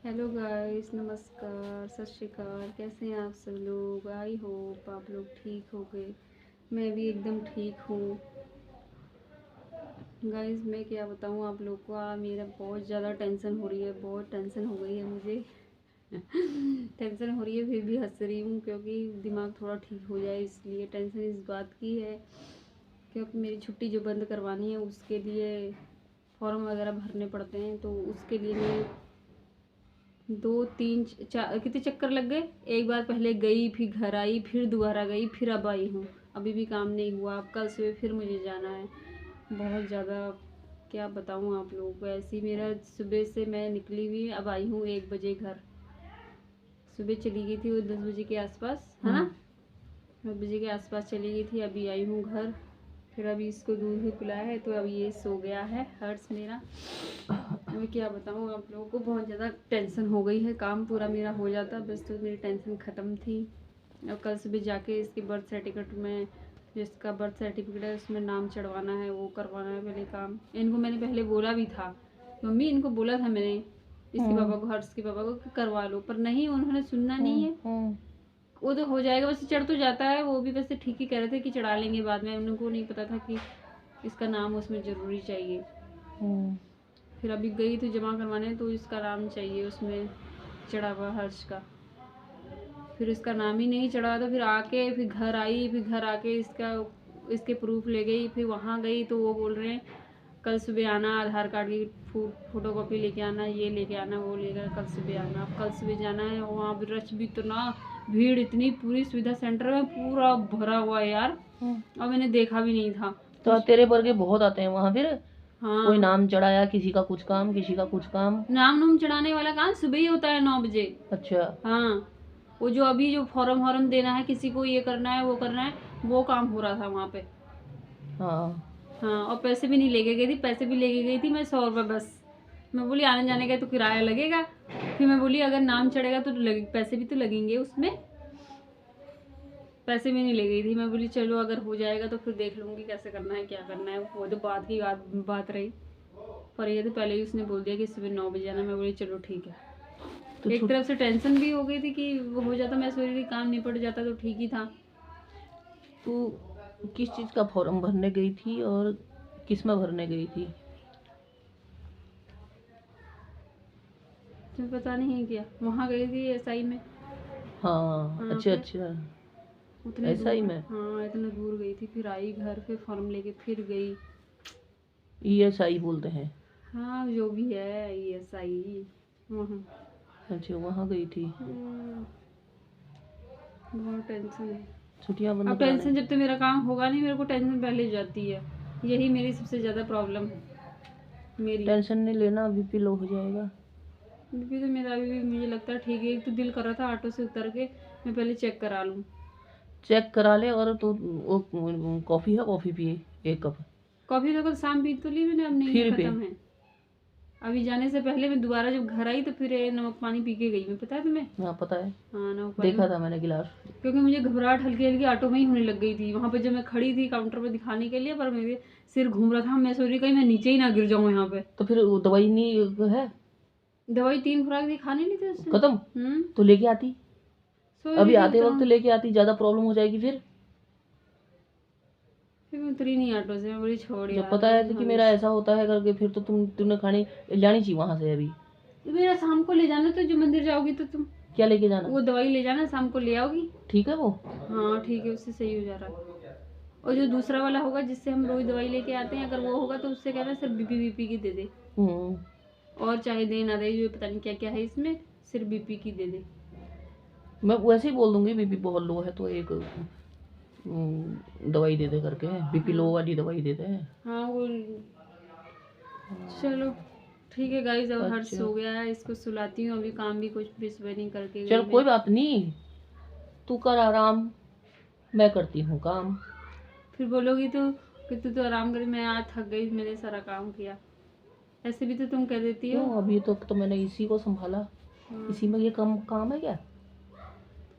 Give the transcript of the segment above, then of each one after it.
Hello guys, नमस्कार, सत श्री अकाल। कैसे हैं आप सब लोग? आई होप आप लोग ठीक हो गए। मैं भी एकदम ठीक हूँ। गाइस मैं क्या बताऊँ आप लोग को, मेरा बहुत ज़्यादा टेंशन हो रही है, बहुत टेंशन हो गई है मुझे। टेंशन हो रही है, फिर भी हंस रही हूँ क्योंकि दिमाग थोड़ा ठीक हो जाए, इसलिए टेंशन इस बात की है क्योंकि मेरी छुट्टी जो बंद करवानी है उसके लिए फॉर्म वगैरह भरने पड़ते हैं। तो उसके लिए मैं 2 3 4 कितने चक्कर लग गए। एक बार पहले गई, फिर घर आई, फिर दोबारा गई, फिर अब आई हूँ। अभी भी काम नहीं हुआ। अब कल सुबह फिर मुझे जाना है। बहुत ज़्यादा क्या बताऊँ आप लोगों को। ऐसी मेरा सुबह से मैं निकली हुई, अब आई हूँ 1 बजे घर। सुबह चली गई थी वो 10 बजे के आसपास, है ना? 10 बजे के आसपास चली गई थी, अभी आई हूँ घर। फिर अभी इसको दूध भी पिलाया है तो अब ये सो गया है हर्ष मेरा। मैं क्या बताऊँ आप लोगों को, बहुत ज़्यादा टेंशन हो गई है। काम पूरा मेरा हो जाता बस तो मेरी टेंशन ख़त्म थी। और कल सुबह जाके इसके बर्थ सर्टिफिकेट में, जिसका बर्थ सर्टिफिकेट है उसमें नाम चढ़वाना है, वो करवाना है पहले काम। इनको मैंने पहले बोला भी था, मम्मी इनको बोला था मैंने इसके पापा को, हर्ष के पापा को, करवा लो, पर नहीं, उन्होंने सुनना नहीं है। वो तो हो जाएगा, वैसे चढ़ तो जाता है, वो भी वैसे ठीक ही कह रहे थे कि चढ़ा लेंगे बाद में। उनको नहीं पता था कि इसका नाम उसमें ज़रूरी चाहिए। फिर अभी गई तो जमा करवाने, तो इसका नाम चाहिए उसमें चढ़ा हुआ हर्ष का। फिर इसका नाम ही नहीं चढ़ा तो फिर आके, फिर घर आई, फिर घर आके इसके प्रूफ ले गई। फिर वहाँ गई तो वो बोल रहे हैं कल सुबह आना, आधार कार्ड की फोटोकॉपी लेके आना, ये लेके आना, वो लेकर कल सुबह आना। अब कल सुबह जाना है। वहाँ भी रश भी इतना, भीड़ इतनी, पूरी सुविधा सेंटर में पूरा भरा हुआ है यार। और मैंने देखा भी नहीं था। तो तेरे वर्गे बहुत आते हैं वहाँ फिर। हाँ, कोई नाम चढ़ाया, किसी का कुछ काम, किसी का कुछ काम। नाम चढ़ाने वाला काम सुबह ही होता है 9 बजे। अच्छा। हाँ, वो जो अभी जो फॉर्म देना है, किसी को ये करना है, वो करना है, वो काम हो रहा था वहाँ पे। हाँ हाँ, और पैसे भी नहीं लेके गई थी, पैसे भी लेके गई थी मैं 100 रुपये बस। मैं बोली आने जाने का तो किराया लगेगा। फिर मैं बोली अगर नाम चढ़ेगा तो पैसे भी तो लगेंगे उसमें। पैसे भी नहीं ले गई थी। मैं बोली चलो अगर हो जाएगा तो फिर देख लूँगी कैसे करना है, क्या करना है। वो तो बात की बात रही, पर ये तो पहले ही उसने बोल दिया कि सुबह 9 बजे आना। मैं बोली चलो ठीक है। तो एक तरफ से टेंशन भी हो गई थी कि वो हो जाता, मैं सोच रही थी काम निपट जाता तो ठीक ही था। तू किस चीज़ का फॉर्म भरने गई थी और किस में भरने गई थी? तुम्हें पता नहीं है क्या? वहाँ गई थी एसआई में। हाँ अच्छा फिर अच्छा। उतने ऐसा ही दूर, में हाँ इतने दूर गई थी, फिर आई घर, फिर फॉर्म लेके फिर गई। ESI बोलते हैं। हाँ जो भी है ईएसआई वहाँ। अच्छा वहाँ गई थी। बहुत टेंशन है। छुट्टियाँ बंद अब कराने। टेंशन जब तक मेरा काम होगा नहीं, मेरे को टेंशन पहले हो जाती है। यही मेरी सबसे ज़्यादा प्रॉब्लम है मेरी। टेंशन नहीं लेना, BP लो हो जाएगा। बीपी तो मेरा अभी भी मुझे लगता है ठीक है। एक तो दिल कर रहा था ऑटो से उतर के मैं पहले चेक करा लूँ। चेक करा ले। और तो वो कॉफ़ी है, कॉफ़ी पिए 1 कप। कॉफ़ी तो कल शाम पी तो ली मैंने, अब नहीं फिर पे ख़त्म है। अभी जाने से पहले मैं दोबारा जब घर आई तो फिर नमक पानी पी के गई मैं, पता है तुम्हें? हाँ पता है, हाँ नमक पानी। देखा था मैंने गिलास। क्योंकि मुझे घबराहट हल्की हल्की ऑटो में ही होने लग गई थी। वहाँ पे जब मैं खड़ी थी काउंटर पे दिखाने के लिए, पर मेरे सिर घूम रहा था। मैं सोच रही कहीं मैं नीचे ही ना गिर जाऊँ यहाँ पे। तो फिर वो दवाई नहीं है? दवाई 3 खुराक दी, खाने नहीं थे उससे। खत्म। तो लेके आती, सोच अभी रही थी आते वक्त उतरूँ, लेके आती, ज्यादा प्रॉब्लम हो जाएगी फिर मैं उतरी नहीं ऑटो से। मैं बोली छोड़ जब यार। पता है कि मेरा ऐसा होता है करके, फिर तो तुमने खानी लानी चाहिए वहां से अभी। मेरा शाम को ले जाना, तो जो मंदिर जाओगी तो तुम क्या लेके जाना? वो दवाई ले जाना, शाम को ले आओगी। ठीक है वो। हाँ ठीक है, उससे सही हो जा रहा है। और जो दूसरा वाला होगा जिससे हम रोज दवाई लेके आते हैं, अगर वो होगा तो उससे कहना सिर्फ बीपी की दे दे। और चाहे दे ना दे, जो पता नहीं क्या क्या है इसमें, सिर्फ बीपी की दे दे। मैं वैसे ही बोल दूंगी BP बहुत लो है तो एक दवाई दे दे करके, BP लो वाली दवाई दे दे। हाँ वो, चलो ठीक है गाइस। अब हर्ष अच्छा। सो गया है, इसको सुलाती हूँ। अभी काम भी कुछ भी सुबह नहीं करके चल गई कोई मैं। बात नहीं, तू कर आराम, मैं करती हूँ काम। फिर बोलोगी तो कि तू तो आराम करी, मैं आज थक गई, मैंने सारा काम किया। ऐसे भी तो तुम कह देती हो। क्यों, अभी तक तो मैंने इसी को संभाला। इसी में ये काम है क्या?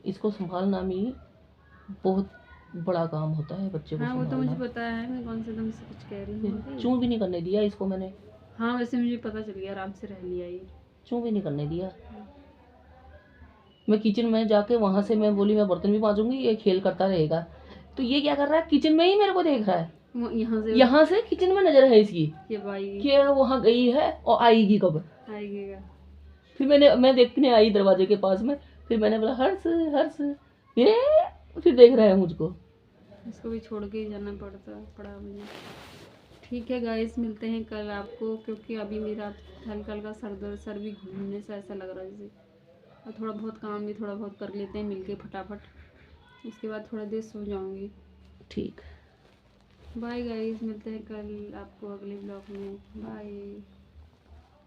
इसको संभालना भी बहुत बड़ा काम होता है, बच्चे को हाँ वो तो मुझे संभालना। पता है, मैं कौन से तुमसे कुछ कह रही हूँ। चूं भी नहीं करने दिया इसको मैंने। हाँ वैसे मुझे पता चल गया, आराम से रह लिया ये। चूं भी नहीं करने दिया। मैं किचन में जाके वहां से मैं बोली मैं बर्तन भी मांजूंगी, ये खेल करता रहेगा। तो ये क्या कर रहा है, किचन में ही मेरे को देख रहा है, यहाँ से किचन में नजर है इसकी कि वहां गई है और आएगी कब। फिर मैं देखने आई दरवाजे के पास में, फिर मैंने बोला हर्ष हर्ष, ये फिर देख रहा है मुझको। इसको भी छोड़ के ही जाना पड़ा मुझे। ठीक है गाइस, मिलते हैं कल आपको, क्योंकि अभी मेरा हल्का हल्का सर भी घूमने से ऐसा लग रहा है जैसे, और थोड़ा बहुत काम भी थोड़ा बहुत कर लेते हैं मिलके फटाफट, उसके बाद थोड़ा देर सो जाऊंगी। ठीक, बाय गाइस, मिलते हैं कल आपको अगले ब्लॉग में। बाय।